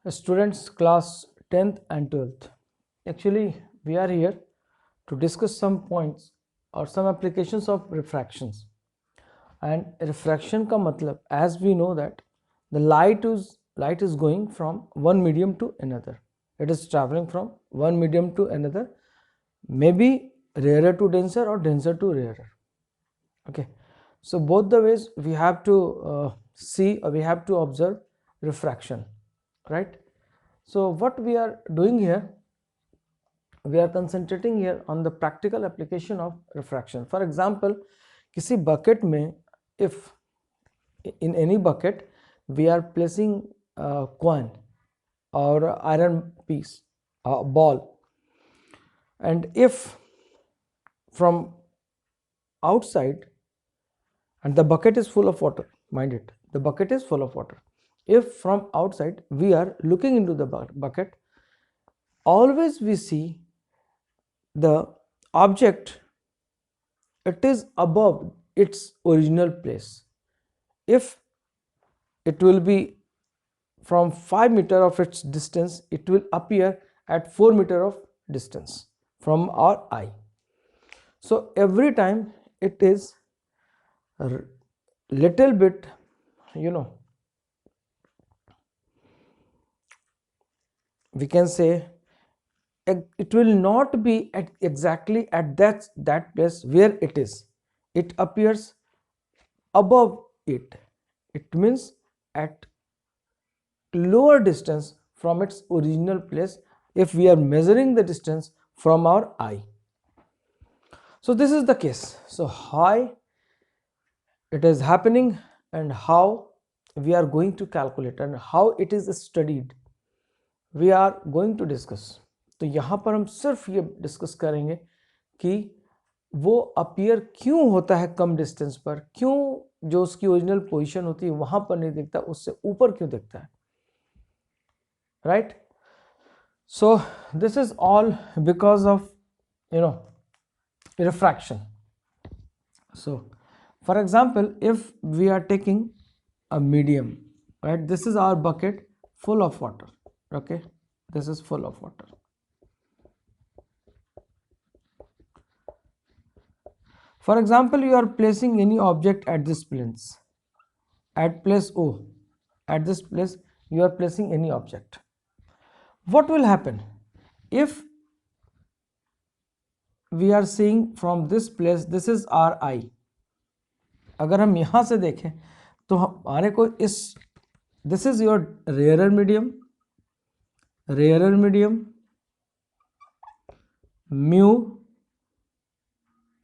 Students class 10th and 12th. Actually, we are here to discuss some points or some applications of refractions. And refraction ka matlab, as we know that the light is going from one medium to another. It is traveling from one medium to another, maybe rarer to denser or denser to rarer. Okay, so both the ways we have to see, or we have to observe refraction, right? So what we are doing here, we are concentrating here on the practical application of refraction. For example, किसी bucket में, if in any bucket we are placing a coin or iron piece, a ball, and if from outside, and the bucket is full of water, mind it, the bucket is full of water. If from outside we are looking into the bucket, always we see the object, it is above its original place. If it will be from 5 meter of its distance, it will appear at 4 meter of distance from our eye. So every time it is little bit, we can say it will not be exactly at that place where it is. It appears above it. It means at lower distance from its original place if we are measuring the distance from our eye. So this is the case. So why it is happening and how we are going to calculate and how it is studied, we are going to discuss. तो यहाँ पर हम सिर्फ ये discuss करेंगे कि वो appear क्यों होता है कम डिस्टेंस पर, क्यों जो उसकी ओरिजिनल पोजीशन होती है वहां पर नहीं दिखता, उससे ऊपर क्यों दिखता है, right? So this is all because of refraction. So for example, if we are taking a medium, right, this is our bucket full of water. Okay, this is full of water. For example, you are placing any object at this place, at place O. At this place you are placing any object. What will happen if we are seeing from this place? This is our eye. अगर हम यहाँ से देखें तो हमारे को इस, this is your rarer medium, mu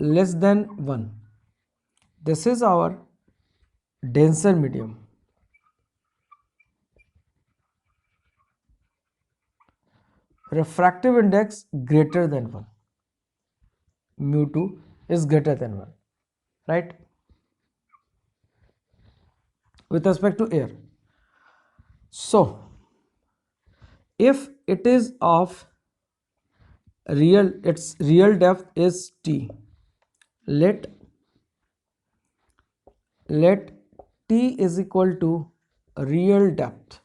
less than 1. This is our denser medium. Refractive index greater than 1. mu2 is greater than 1, right? With respect to air. So if it is of real, its real depth is t, let t is equal to real depth.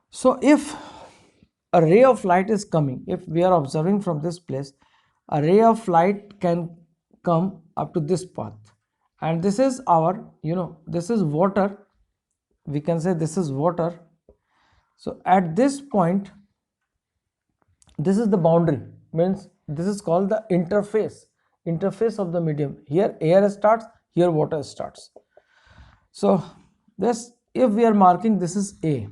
So if a ray of light is coming, if we are observing from this place, a ray of light can come up to this path, and this is our, this is water, we can say this is water. So at this point, this is the boundary, means this is called the interface of the medium. Here air starts, here water starts. So this, if we are marking, this is A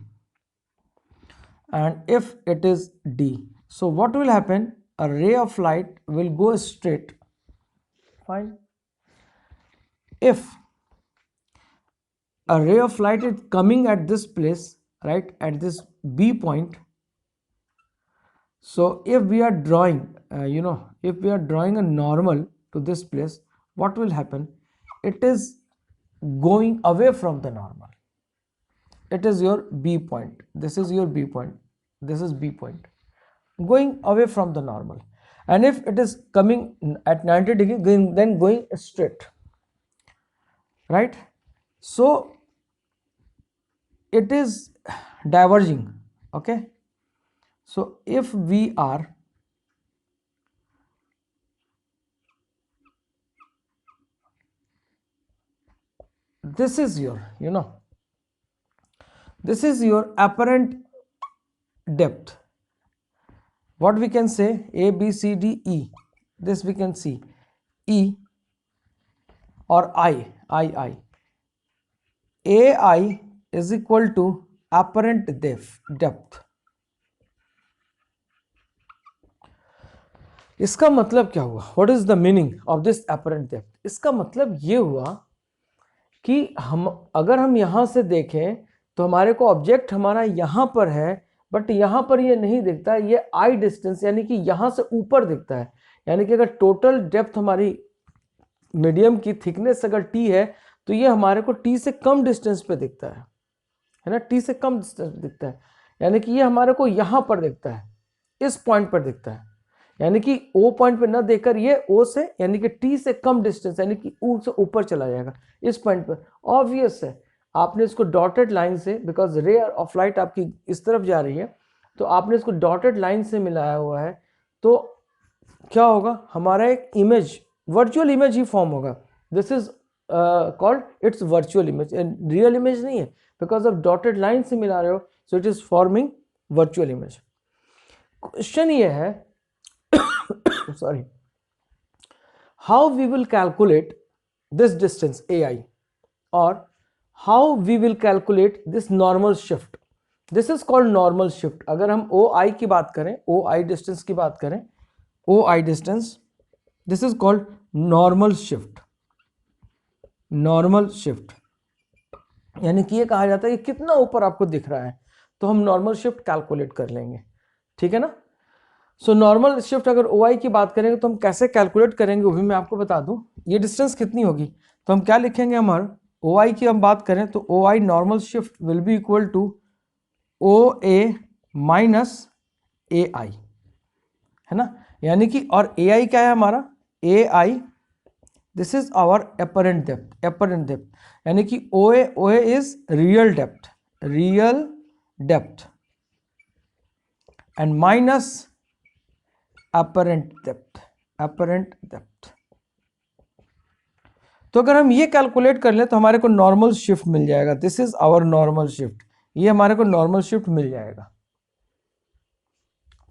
and if it is D, so what will happen? A ray of light will go straight. Fine. If a ray of light is coming at this place, right, at this B point, so if we are drawing, if we are drawing a normal to this place, what will happen? It is going away from the normal. It is your B point. This is your B point. This is B point. Going away from the normal. And if it is coming at 90 degree, then going straight, right? so it is diverging. Okay, so if we are this is your, this is your apparent depth. What we can say, A B C D E, this we can see E or I AI is equal to apparent depth. इसका मतलब क्या हुआ? What is the meaning of this apparent depth? इसका मतलब ये हुआ कि अगर हम यहां से देखें तो हमारे को ऑब्जेक्ट हमारा यहां पर है, बट यहां पर ये नहीं दिखता है, ये आई डिस्टेंस यानी कि यहां से ऊपर दिखता है। यानी कि अगर टोटल डेप्थ हमारी मीडियम की थिकनेस अगर टी है तो ये हमारे को टी से कम डिस्टेंस पे दिखता है ना, टी से कम डिस्टेंस दिखता है। यानी कि ये हमारे को यहां पर दिखता है, इस पॉइंट पर दिखता है। यानी कि ओ पॉइंट पे ना देखकर ये ओ से यानी कि टी से कम डिस्टेंस यानी कि ऊ से ऊपर चला जाएगा इस पॉइंट पर। ऑब्वियस है, आपने इसको डॉटेड लाइन से, बिकॉज रे ऑफ लाइट आपकी इस तरफ जा रही है, तो आपने इसको डॉटेड लाइन से मिलाया हुआ है, तो क्या होगा, हमारा एक इमेज, वर्चुअल इमेज ही फॉर्म होगा। This is called its virtual image, real image नहीं है, बिकॉज ऑफ डॉटेड लाइन से मिला रहे हो, so it is forming virtual image. Question ये है sorry, how we will calculate this distance AI, or how we will calculate this normal shift. This is called normal shift. अगर हम OI की बात करें, OI distance की बात करें, OI distance, this is called normal shift. Normal shift यानी कि ये कहा जाता है कि कितना ऊपर आपको दिख रहा है, तो हम नॉर्मल शिफ्ट कैलकुलेट कर लेंगे। ठीक है ना। सो नॉर्मल शिफ्ट अगर OI की बात करेंगे तो हम कैसे कैलकुलेट करेंगे वो भी मैं आपको बता दूं। ये डिस्टेंस कितनी होगी, तो हम क्या लिखेंगे, हमारा OI की हम बात करें तो OI normal shift will be equal to OA minus AI, है ना। यानी कि और AI क्या है हमारा, AI this is our apparent depth, यानी कि OA is real depth and minus apparent depth। तो अगर हम ये कैलकुलेट कर लें तो हमारे को नॉर्मल शिफ्ट मिल जाएगा। This is our normal shift, ये हमारे को नॉर्मल शिफ्ट मिल जाएगा।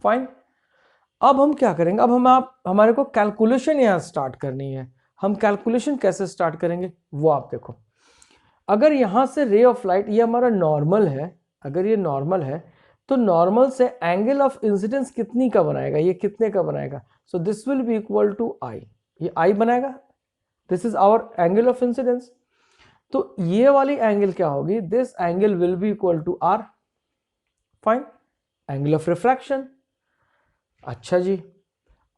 फाइन। अब हम क्या करेंगे, अब हमारे को कैलकुलेशन यहां स्टार्ट करनी है। हम कैलकुलेशन कैसे स्टार्ट करेंगे वो आप देखो। अगर यहां से रे ऑफ लाइट, ये हमारा नॉर्मल है, अगर ये नॉर्मल है तो नॉर्मल से एंगल ऑफ इंसिडेंस कितनी का बनाएगा, ये कितने का बनाएगा, so this will be equal to I, ये आई बनाएगा, this is our angle of incidence. तो ये वाली एंगल क्या होगी, this angle will be equal to R. Fine. Angle of refraction. अच्छा जी,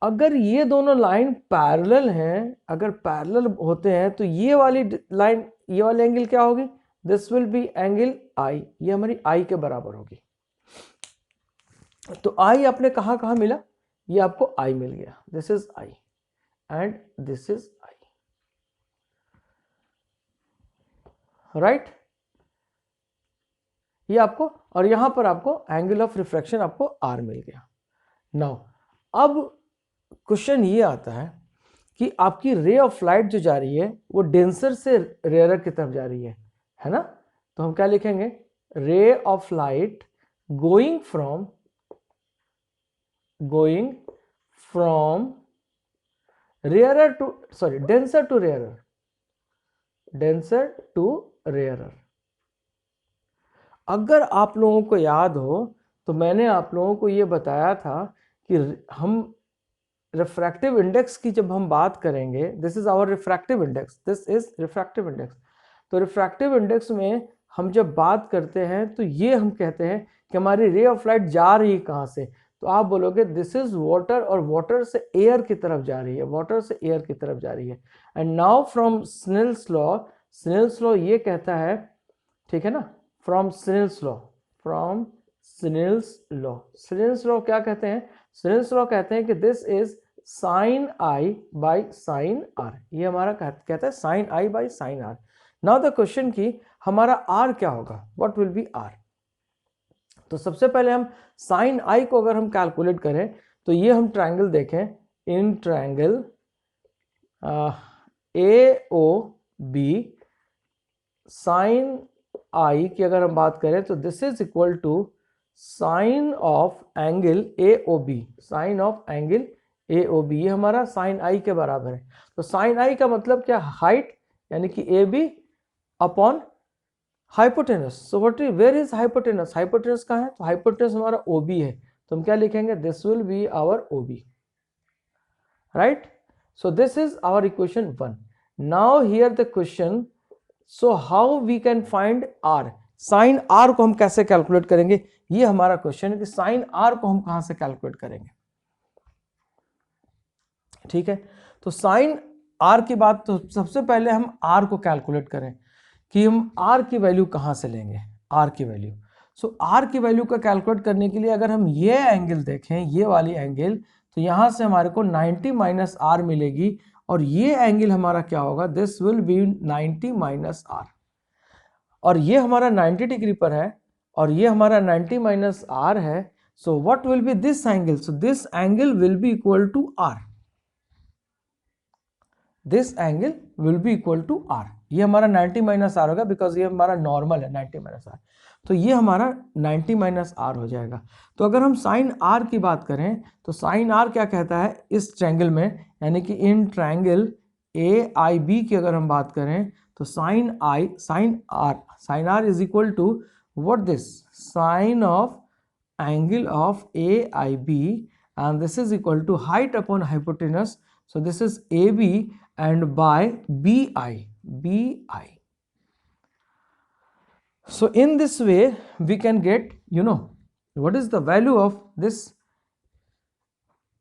अगर ये दोनों लाइन पैरेलल हैं, अगर पैरेलल होते हैं तो ये वाली लाइन, ये वाली एंगल क्या होगी, दिस विल बी एंगल आई, ये हमारी आई के बराबर होगी। तो आई आपने कहां कहां मिला, ये आपको आई मिल गया, this is I and this is I, right. ये आपको, और यहां पर आपको एंगल ऑफ रिफ्रैक्शन आपको आर मिल गया। नाउ अब क्वेश्चन ये आता है कि आपकी रे ऑफ लाइट जो जा रही है वो डेंसर से रेयरर की तरफ जा रही है ना। तो हम क्या लिखेंगे, ray of light going from rarer to, sorry, denser to rarer. अगर आप लोगों को याद हो तो मैंने आप लोगों को ये बताया था कि हम रिफ्रैक्टिव इंडेक्स की जब हम बात करेंगे, this is our refractive index, this is refractive index. तो रिफ्रैक्टिव इंडेक्स में हम जब बात करते हैं तो ये हम कहते हैं कि हमारी रे ऑफ लाइट जा रही है कहाँ से, तो आप बोलोगे दिस इज वाटर, और वाटर से एयर की तरफ जा रही है, वाटर से एयर की तरफ जा रही है। And now from Snell's law ये कहता है, ठीक है ना, फ्रॉम स्नेल्स लॉ क्या कहते हैं, स्नेल्स लॉ कहते हैं कि this is sine I by sine R, ये हमारा कहता है sine I by sine R. Now the question कि हमारा आर क्या होगा, व्हाट विल बी आर। तो सबसे पहले हम साइन आई को अगर हम कैलकुलेट करें तो ये हम ट्रायंगल देखें, in triangle A O B, sine I की अगर हम बात करें तो this is equal to sine of angle A O B, sine of angle A O B, ये हमारा साइन आई के बराबर है। तो साइन आई का मतलब क्या, हाइट यानी कि A B upon hypotenuse. So what is, where is hypotenuse, hypotenuse कहाँ है, तो हाइपोटेनस हमारा ओ बी है, तो हम क्या लिखेंगे, this will be our O B, right. So this is our equation 1। Now here the question, so how we can find R, sine R को हम कैसे कैलकुलेट करेंगे, ये हमारा क्वेश्चन है कि साइन आर को हम कहां से कैलकुलेट करेंगे। ठीक है, तो साइन आर की बात, तो सबसे पहले हम आर को कैलकुलेट करें कि हम आर की वैल्यू कहां से लेंगे, आर की वैल्यू। सो आर की वैल्यू का कैलकुलेट करने के लिए अगर हम ये एंगल देखें, ये वाली एंगल, तो यहां से हमारे को 90 माइनस आर मिलेगी, और ये एंगल हमारा क्या होगा, this will be 90 minus R, और ये हमारा 90 डिग्री पर है, और ये हमारा 90 माइनस आर है। So what will be this angle, so this angle will be equal to R, this angle will be equal to R, ये हमारा 90 माइनस आर होगा, बिकॉज ये हमारा नॉर्मल है 90 माइनस आर, तो ये हमारा 90 माइनस आर हो जाएगा। तो अगर हम साइन आर की बात करें तो साइन आर क्या कहता है इस ट्रायंगल में, यानी कि इन ट्रायंगल ए आई बी की अगर हम बात करें तो sine R is equal to what, this sine of angle of A I B, and this is equal to height upon hypotenuse, so this is AB and by BI. So in this way we can get, what is the value of this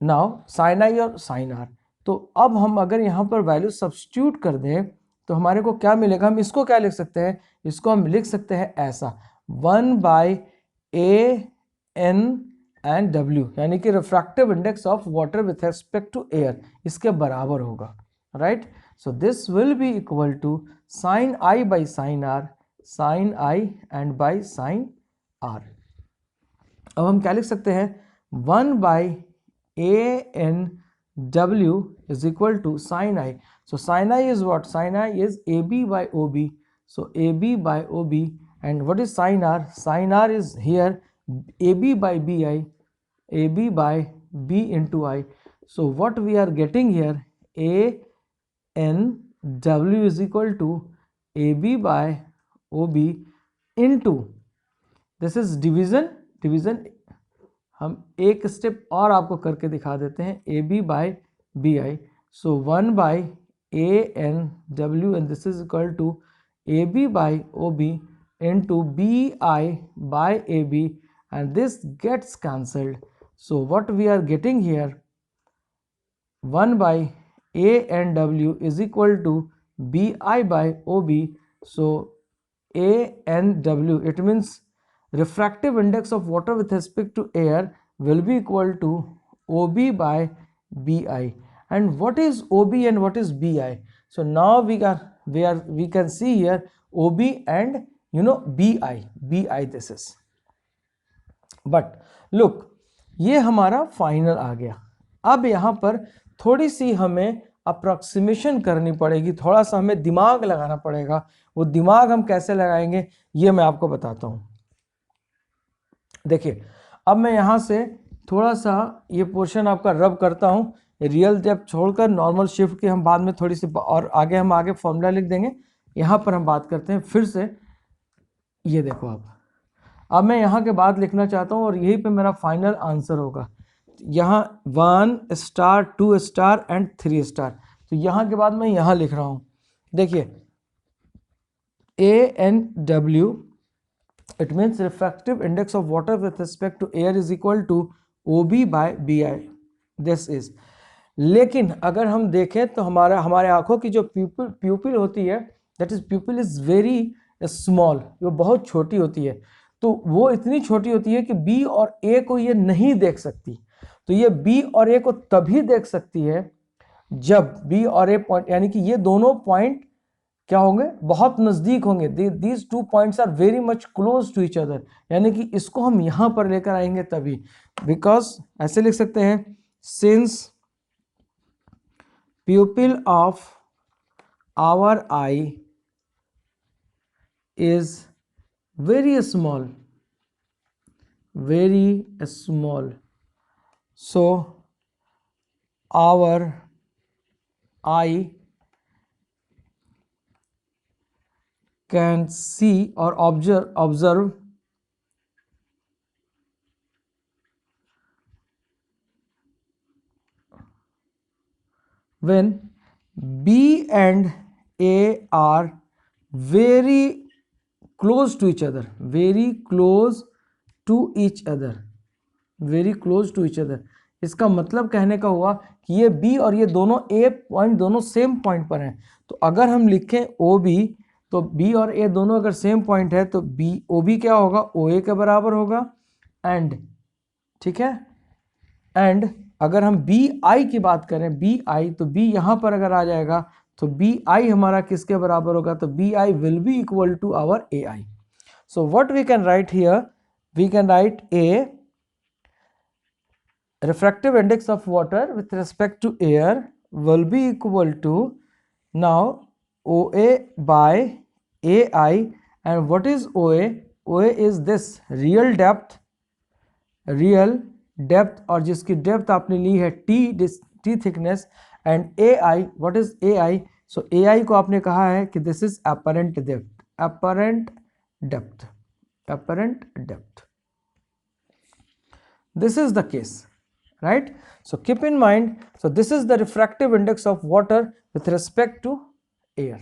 now sin I और sin R। तो अब हम अगर यहाँ पर value substitute कर दें तो हमारे को क्या मिलेगा, हम इसको क्या लिख सकते हैं, इसको हम लिख सकते हैं ऐसा 1 बाई AN एंड W, यानी कि refractive index of water with respect to air, इसके बराबर होगा, right. So this will be equal to sine I by sine R, sine I and by sine R. अब हम क्या लिख सकते हैं, 1 by ANW is equal to sine I. So sine I is what, sine I is AB by OB, so AB by OB, and what is sine R, sine R is here AB by BI, AB by B into I. So what we are getting here, ANW is equal to AB by OB into, this is division, हम एक step और आपको करके दिखा देते हैं, AB by BI. So 1 by ANW and this is equal to AB by OB into BI by AB, and this gets cancelled. So what we are getting here, 1 by ANW is equal to BI by OB. So ANW, it means refractive index of water with respect to air will be equal to OB by BI. And what is OB and what is BI? So now we can see here OB and BI this is. But look, ये हमारा final आ गया। अब यहाँ पर थोड़ी सी हमें approximation करनी पड़ेगी, थोड़ा सा हमें दिमाग लगाना पड़ेगा। वो दिमाग हम कैसे लगाएंगे ये मैं आपको बताता हूँ। देखिए, अब मैं यहाँ से थोड़ा सा ये पोर्शन आपका रब करता हूँ, रियल डेप्थ छोड़कर नॉर्मल शिफ्ट की हम बाद में थोड़ी सी और आगे फॉर्मूला लिख देंगे। यहाँ पर हम बात करते हैं फिर से, ये देखो अब मैं यहाँ के बाद लिखना चाहता हूँ और यही पे मेरा फाइनल आंसर होगा। यहाँ 1 स्टार 2 स्टार एंड 3 स्टार, तो यहाँ के बाद मैं यहाँ लिख रहा हूँ। देखिए ANW, it means refractive index of water with respect to air is equal to OB by BI, this is। लेकिन अगर हम देखें तो हमारे आंखों की जो प्यूपिल होती है, that is प्यूपिल is very small, वो बहुत छोटी होती है। तो वो इतनी छोटी होती है कि B और A को ये नहीं देख सकती। तो ये B और A को तभी देख सकती है जब B और A पॉइंट, यानी कि ये दोनों पॉइंट क्या होंगे, बहुत नज़दीक होंगे। These two points are very much close to each other, यानी कि इसको हम यहाँ पर लेकर आएंगे तभी, बिकॉज ऐसे लिख सकते हैं since pupil of our eye is very small, so our eye can see or observe when B and A are very close to each other, very close to each other, very close to each other। इसका मतलब कहने का हुआ कि ये B और ये दोनों A पॉइंट दोनों सेम पॉइंट पर हैं, तो अगर हम लिखें OB तो B और A दोनों अगर सेम पॉइंट है तो OB क्या होगा, OA के बराबर होगा। एंड ठीक है, एंड अगर हम BI की बात करें, BI तो B यहाँ पर अगर आ जाएगा तो BI हमारा किसके बराबर होगा, तो BI will be equal to our AI। So what we can write here, we can write A refractive index of water with respect to air will be equal to now OA by AI, and what is OA? OA is this real depth और जिसकी depth आपने ली है T thickness, and AI, what is AI? So AI को आपने कहा है कि this is apparent depth, this is the case, right? So keep in mind, so this is the refractive index of water with respect to air.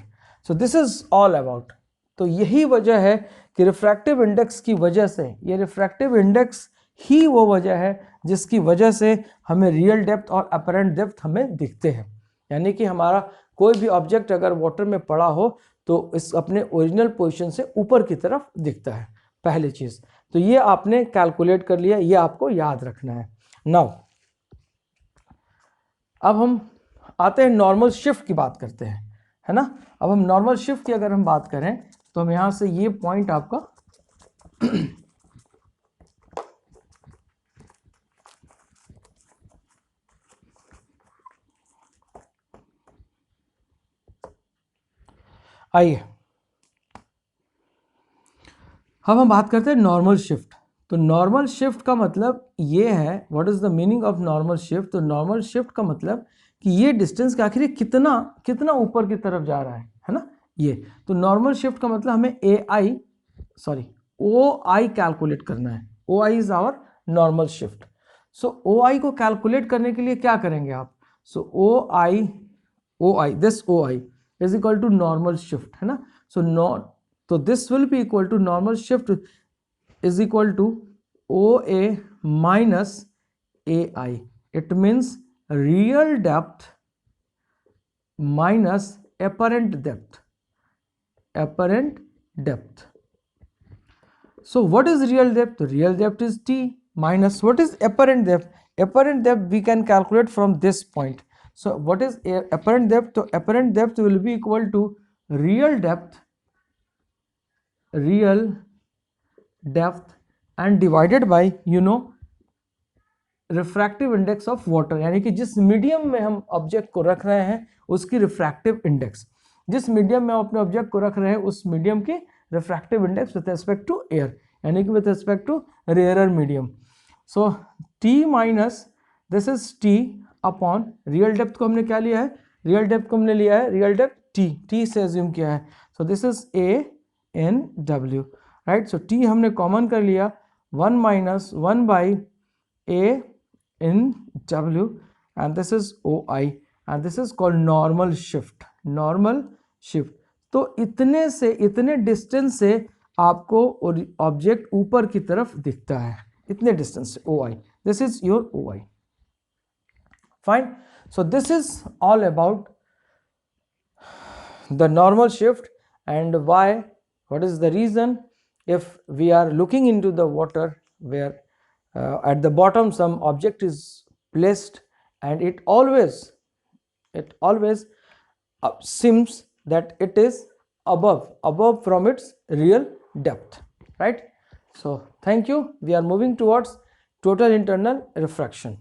So this is all about, तो यही वजह है कि रिफ्रैक्टिव इंडेक्स की वजह से, ये refractive index ही वो वजह है जिसकी वजह से हमें रियल डेप्थ और अपरेंट डेप्थ हमें दिखते हैं। यानी कि हमारा कोई भी ऑब्जेक्ट अगर वाटर में पड़ा हो तो इस अपने ओरिजिनल पोजीशन से ऊपर की तरफ दिखता है, पहली चीज़। तो ये आपने कैलकुलेट कर लिया, ये आपको याद रखना है। नाउ अब हम आते हैं नॉर्मल शिफ्ट की बात करते हैं, है ना। अब हम नॉर्मल शिफ्ट की अगर हम बात करें तो हम यहाँ से ये पॉइंट आपका आइए अब हम बात करते हैं नॉर्मल शिफ्ट। तो नॉर्मल शिफ्ट का मतलब ये है, what is the meaning of normal shift? तो नॉर्मल शिफ्ट का मतलब कि ये डिस्टेंस के आखिर कितना ऊपर की तरफ जा रहा है ना ये। तो नॉर्मल शिफ्ट का मतलब हमें OI कैलकुलेट करना है। OI is our normal shift. So OI को कैलकुलेट करने के लिए क्या करेंगे आप? So OI this OI is equal to normal shift, है ना। So this will be equal to normal shift is equal to OA minus AI. It means real depth minus apparent depth. So what is real depth? Real depth is T minus what is apparent depth? Apparent depth we can calculate from this point. So what is apparent depth? So apparent depth will be equal to real depth and divided by refractive index of water, यानी कि जिस medium में हम object को रख रहे हैं उसकी रिफ्रैक्टिव इंडेक्स, जिस मीडियम में हम अपने ऑब्जेक्ट को रख रहे हैं उस मीडियम की refractive index with respect to air, यानी कि with respect to rarer medium. So T minus this is T upon real depth को हमने क्या लिया है? रियल डेप्थ को हमने लिया है रियल डेप्थ T से एज्यूम किया है। सो this is A in W, right. So T हमने कॉमन कर लिया, 1 minus 1 by A in W, and this is OI, and this is called normal shift. तो इतने डिस्टेंस से आपको ऑब्जेक्ट ऊपर की तरफ दिखता है, इतने डिस्टेंस से OI, this is your OI, fine. So this is all about the normal shift and why, what is the reason if we are looking into the water where at the bottom some object is placed and it always seems that it is above from its real depth, right? So thank you. We are moving towards total internal refraction.